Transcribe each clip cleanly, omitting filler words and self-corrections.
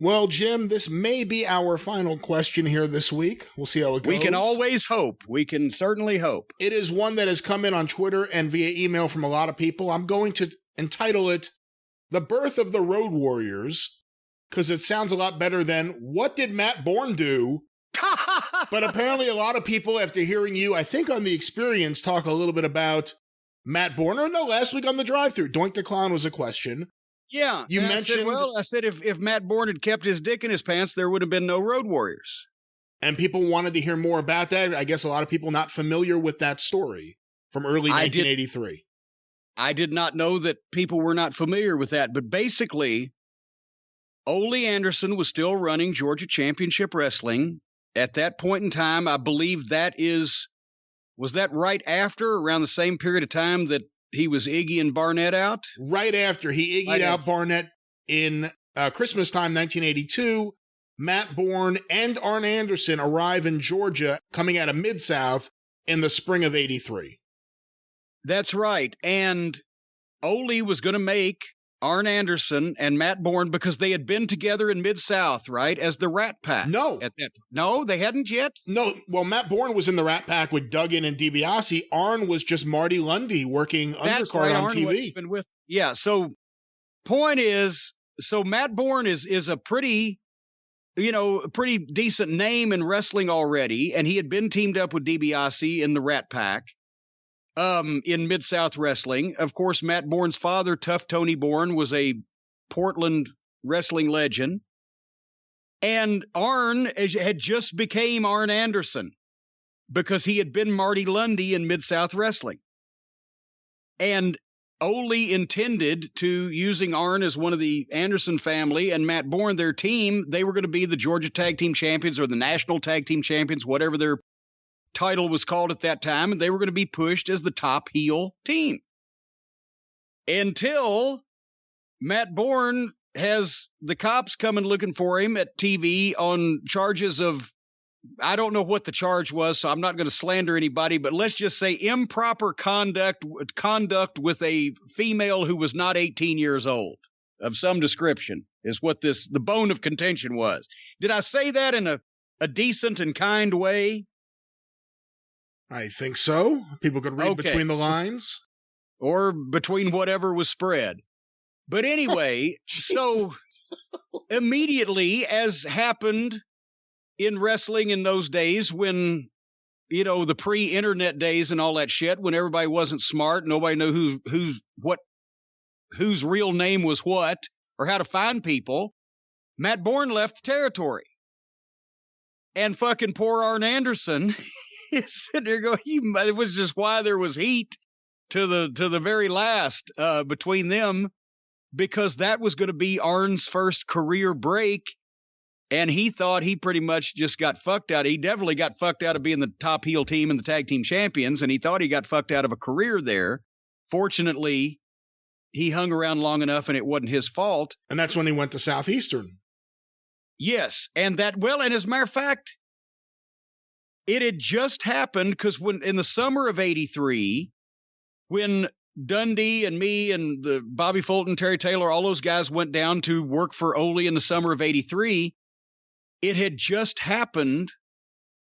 Well, Jim, this may be our final question here this week. We'll see how it goes. We can always hope. We can certainly hope. It is one that has come in on Twitter and via email from a lot of people. I'm going to entitle it The Birth of the Road Warriors, because it sounds a lot better than What Did Matt Bourne Do? But apparently a lot of people, after hearing you, I think on The Experience, talk a little bit about Matt Bourne. Or no, last week on the Drive-Thru, Doink the Clown was a question. Yeah. You mentioned... I said if Matt Bourne had kept his dick in his pants, there would have been no Road Warriors. And people wanted to hear more about that. I guess a lot of people not familiar with that story from early 1983. I did not know that people were not familiar with that. But basically, Ole Anderson was still running Georgia Championship Wrestling. At that point in time, I believe was that right after, around the same period of time that he was Iggy and Barnett out? Right after. He Iggy'd out Barnett in Christmas time, 1982. Matt Bourne and Arn Anderson arrive in Georgia, coming out of Mid-South in the spring of 83. That's right. And Ole was going to make Arn Anderson and Matt Bourne, because they had been together in Mid-South, right, as the Rat Pack. No. No, they hadn't yet? No. Well, Matt Bourne was in the Rat Pack with Duggan and DiBiase. Arn was just Marty Lundy working undercard on TV. So point is, so Matt Bourne is a pretty decent name in wrestling already, and he had been teamed up with DiBiase in the Rat Pack. In Mid-South Wrestling. Of course, Matt Bourne's father, Tough Tony Bourne, was a Portland wrestling legend. And Arn had just became Arn Anderson because he had been Marty Lundy in Mid-South Wrestling. And Ole intended to, using Arn as one of the Anderson family and Matt Bourne, their team, they were going to be the Georgia Tag Team Champions or the National Tag Team Champions, whatever their title was called at that time, and they were going to be pushed as the top heel team. Until Matt Bourne has the cops coming looking for him at TV on charges of, I don't know what the charge was, so I'm not going to slander anybody, but let's just say improper conduct with a female who was not 18 years old of some description is what the bone of contention was. Did I say that in a decent and kind way? I think so. People could read between the lines. Or between whatever was spread. But anyway, so immediately, as happened in wrestling in those days when, the pre-internet days and all that shit, when everybody wasn't smart, nobody knew whose real name was what, or how to find people, Matt Bourne left the territory. And fucking poor Arn Anderson is sitting there going, it was just why there was heat to the very last between them, because that was going to be Arn's first career break, and he thought he pretty much just got fucked out. He definitely got fucked out of being the top heel team and the tag team champions, and he thought he got fucked out of a career there. Fortunately, he hung around long enough, and it wasn't his fault. And that's when he went to Southeastern. Yes, and as a matter of fact, it had just happened because when in the summer of 83, when Dundee and me and the Bobby Fulton, Terry Taylor, all those guys went down to work for Ole in the summer of 83, it had just happened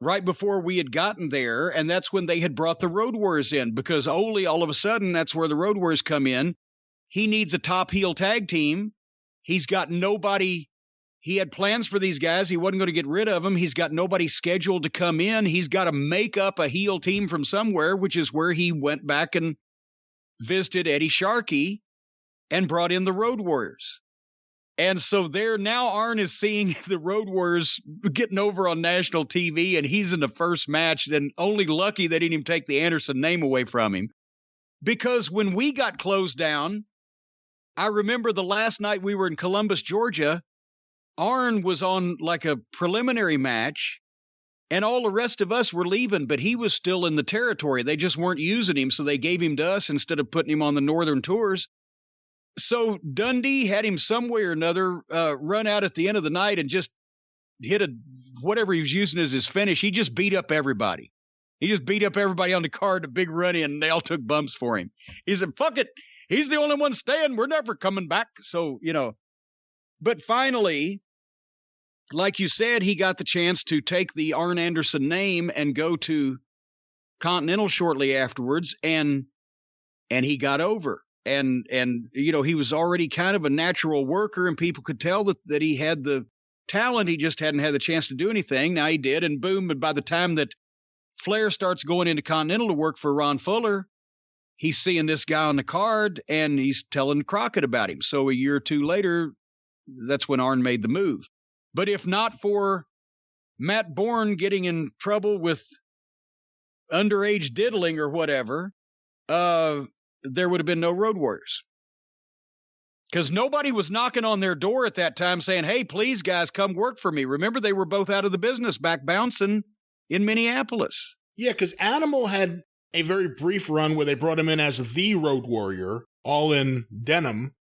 right before we had gotten there, and that's when they had brought the Road Warriors in, because Ole, all of a sudden, that's where the Road Warriors come in. He needs a top heel tag team. He's got nobody. He had plans for these guys. He wasn't going to get rid of them. He's got nobody scheduled to come in. He's got to make up a heel team from somewhere, which is where he went back and visited Eddie Sharkey and brought in the Road Warriors. And so there now Arn is seeing the Road Warriors getting over on national TV, and he's in the first match. Then only lucky they didn't even take the Anderson name away from him. Because when we got closed down, I remember the last night we were in Columbus, Georgia, Arn was on like a preliminary match, and all the rest of us were leaving, but he was still in the territory. They just weren't using him, so they gave him to us instead of putting him on the Northern tours. So Dundee had him some way or another run out at the end of the night and just hit whatever he was using as his finish. He just beat up everybody. He just beat up everybody on the card, a big run in, and they all took bumps for him. He said, fuck it. He's the only one staying. We're never coming back. So, but finally, like you said, he got the chance to take the Arn Anderson name and go to Continental shortly afterwards, and he got over. And he was already kind of a natural worker, and people could tell that he had the talent. He just hadn't had the chance to do anything. Now he did, and boom, and by the time that Flair starts going into Continental to work for Ron Fuller, he's seeing this guy on the card, and he's telling Crockett about him. So a year or two later, that's when Arn made the move. But if not for Matt Bourne getting in trouble with underage diddling or whatever, there would have been no Road Warriors. Because nobody was knocking on their door at that time saying, hey, please, guys, come work for me. Remember, they were both out of the business back bouncing in Minneapolis. Yeah, because Animal had a very brief run where they brought him in as the Road Warrior, all in denim.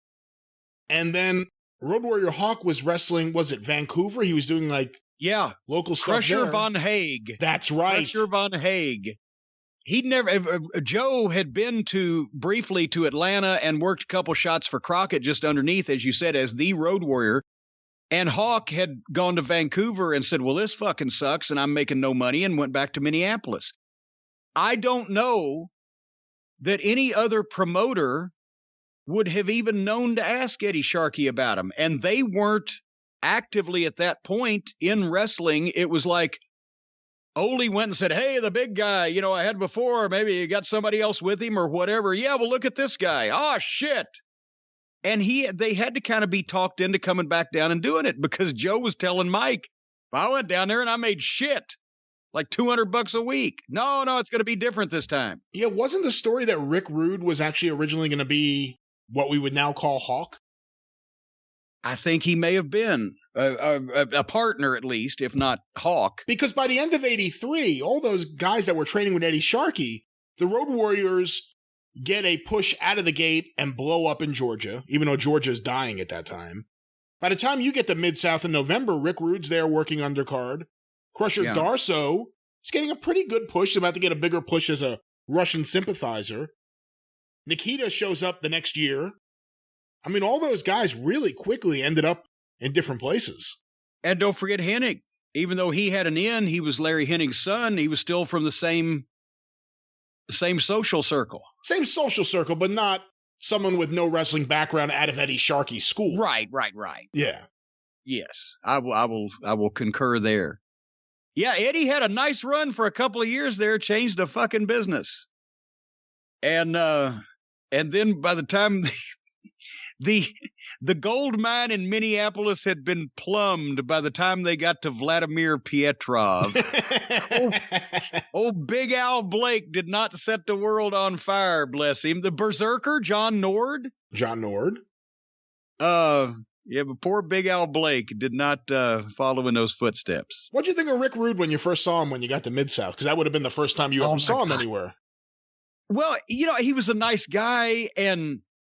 And then Road Warrior Hawk was wrestling, was it Vancouver? He was doing local stuff Crusher there. Von Haig. That's right. Crusher Von Haig. Joe had been briefly to Atlanta and worked a couple shots for Crockett just underneath, as you said, as the Road Warrior. And Hawk had gone to Vancouver and said, well, this fucking sucks and I'm making no money, and went back to Minneapolis. I don't know that any other promoter would have even known to ask Eddie Sharkey about him. And they weren't actively at that point in wrestling. It was like Ole went and said, hey, the big guy, I had before, maybe you got somebody else with him or whatever. Yeah, well, look at this guy. Oh, shit. And they had to kind of be talked into coming back down and doing it, because Joe was telling Mike, I went down there and I made shit, like $200 a week. No, it's going to be different this time. Yeah, wasn't the story that Rick Rude was actually originally going to be what we would now call Hawk? I think he may have been a partner, at least, if not Hawk. Because by the end of '83, all those guys that were training with Eddie Sharkey, the Road Warriors get a push out of the gate and blow up in Georgia, even though Georgia's dying at that time. By the time you get to Mid-South in November, Rick Rude's there working undercard. Crusher Darso is getting a pretty good push. He's about to get a bigger push as a Russian sympathizer. Nikita shows up the next year. I mean, all those guys really quickly ended up in different places. And don't forget Hennig. Even though he had an in, he was Larry Hennig's son. He was still from the same social circle. Same social circle, but not someone with no wrestling background out of Eddie Sharkey's school. Right. Yeah. Yes, I will concur there. Yeah, Eddie had a nice run for a couple of years there, changed the fucking business. And then by the time the gold mine in Minneapolis had been plumbed by the time they got to Vladimir Pietrov. old Big Al Blake did not set the world on fire, bless him. The Berserker, John Nord. Yeah, but poor Big Al Blake did not follow in those footsteps. What'd you think of Rick Rude when you first saw him when you got to Mid-South? Because that would have been the first time you ever saw him anywhere. Well, he was a nice guy,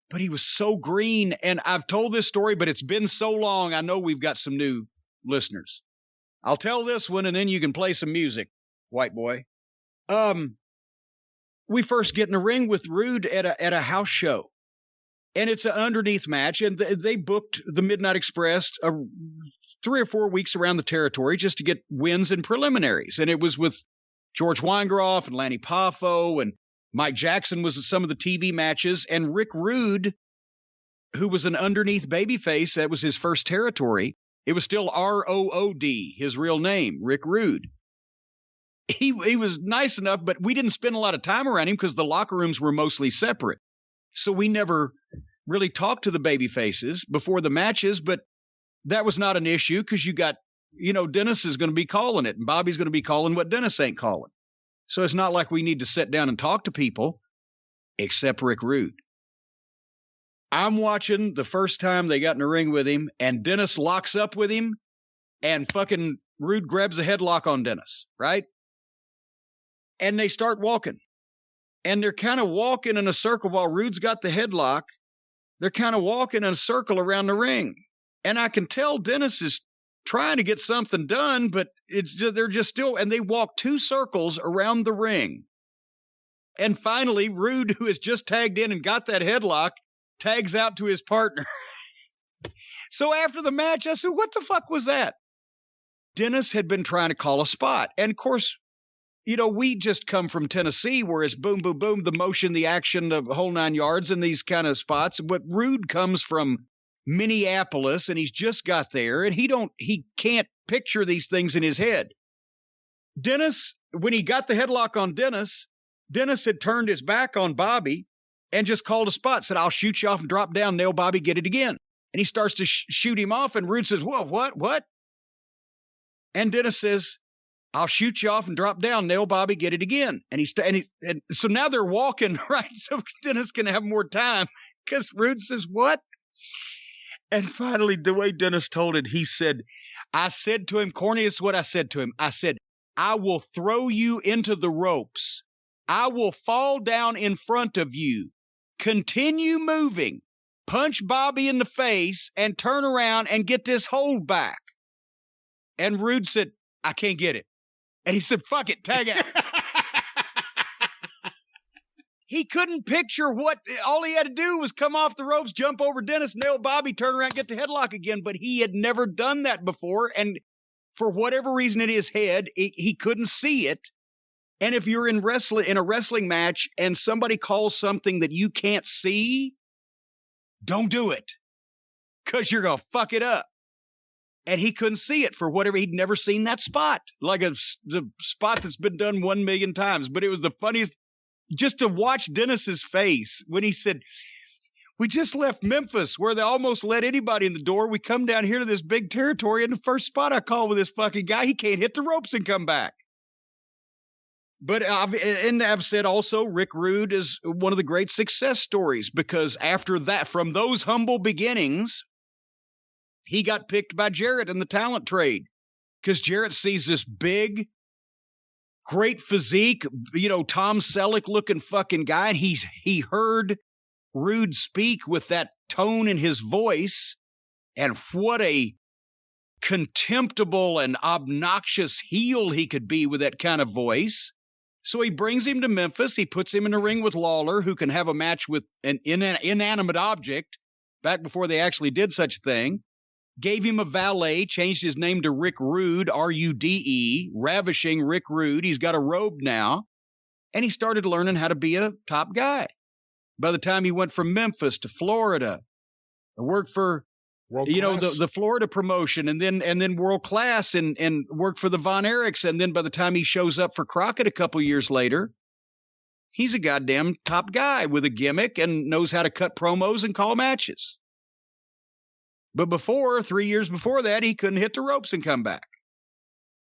but he was so green. And I've told this story, but it's been so long. I know we've got some new listeners. I'll tell this one, and then you can play some music, white boy. We first get in the ring with Rude at a house show. And it's an underneath match, and they booked the Midnight Express 3 or 4 weeks around the territory just to get wins and preliminaries. And it was with George Weingroff and Lanny Poffo, and Mike Jackson was at some of the TV matches. And Rick Rude, who was an underneath babyface, that was his first territory. It was still R-O-O-D, his real name, Rick Rude. He was nice enough, but we didn't spend a lot of time around him because the locker rooms were mostly separate. So we never really talked to the baby faces before the matches, but that was not an issue because you got, Dennis is going to be calling it, and Bobby's going to be calling what Dennis ain't calling. So it's not like we need to sit down and talk to people, except Rick Rude. I'm watching the first time they got in the ring with him, and Dennis locks up with him, and fucking Rude grabs a headlock on Dennis, right? And they start walking. And they're kind of walking in a circle while Rude's got the headlock. They're kind of walking in a circle around the ring. And I can tell Dennis is trying to get something done, but they're just still, and they walk 2 circles around the ring. And finally, Rude, who has just tagged in and got that headlock, tags out to his partner. So after the match, I said, what the fuck was that? Dennis had been trying to call a spot. And of course, we just come from Tennessee, where it's boom, boom, boom, the motion, the action, the whole 9 yards in these kind of spots. But Rude comes from Minneapolis, and he's just got there, and he can't picture these things in his head. Dennis, when he got the headlock on Dennis had turned his back on Bobby and just called a spot, said, I'll shoot you off and drop down, nail Bobby, get it again. And he starts to shoot him off, and Rude says, whoa, what? And Dennis says, I'll shoot you off and drop down, nail Bobby, get it again. And so now they're walking, right? So Dennis can have more time, because Rude says, what? And finally, the way Dennis told it, he said, I said to him, Corny, this is what I said to him. I said, I will throw you into the ropes. I will fall down in front of you. Continue moving. Punch Bobby in the face and turn around and get this hold back. And Rude said, I can't get it. And he said, fuck it, tag out. He couldn't picture all he had to do was come off the ropes, jump over Dennis, nail Bobby, turn around, get the headlock again. But he had never done that before. And for whatever reason in his head, he couldn't see it. And if you're in a wrestling match and somebody calls something that you can't see, don't do it, because you're going to fuck it up. And he couldn't see it for whatever. He'd never seen that spot, like the spot that's been done 1 million times. But it was the funniest just to watch Dennis's face when he said, we just left Memphis, where they almost let anybody in the door. We come down here to this big territory, and the first spot I call with this fucking guy, he can't hit the ropes and come back. But I've said also, Rick Rude is one of the great success stories, because after that, from those humble beginnings, he got picked by Jarrett in the talent trade, because Jarrett sees this big, great physique, Tom Selleck looking fucking guy. And he heard Rude speak with that tone in his voice, and what a contemptible and obnoxious heel he could be with that kind of voice. So he brings him to Memphis. He puts him in a ring with Lawler, who can have a match with an inanimate object, back before they actually did such a thing. Gave him a valet, changed his name to Rick Rude, R-U-D-E, ravishing Rick Rude. He's got a robe now, and he started learning how to be a top guy. By the time he went from Memphis to Florida, worked for the Florida promotion, and then World Class, and worked for the Von Erichs. And then by the time he shows up for Crockett a couple years later, he's a goddamn top guy with a gimmick and knows how to cut promos and call matches. But 3 years before that, he couldn't hit the ropes and come back.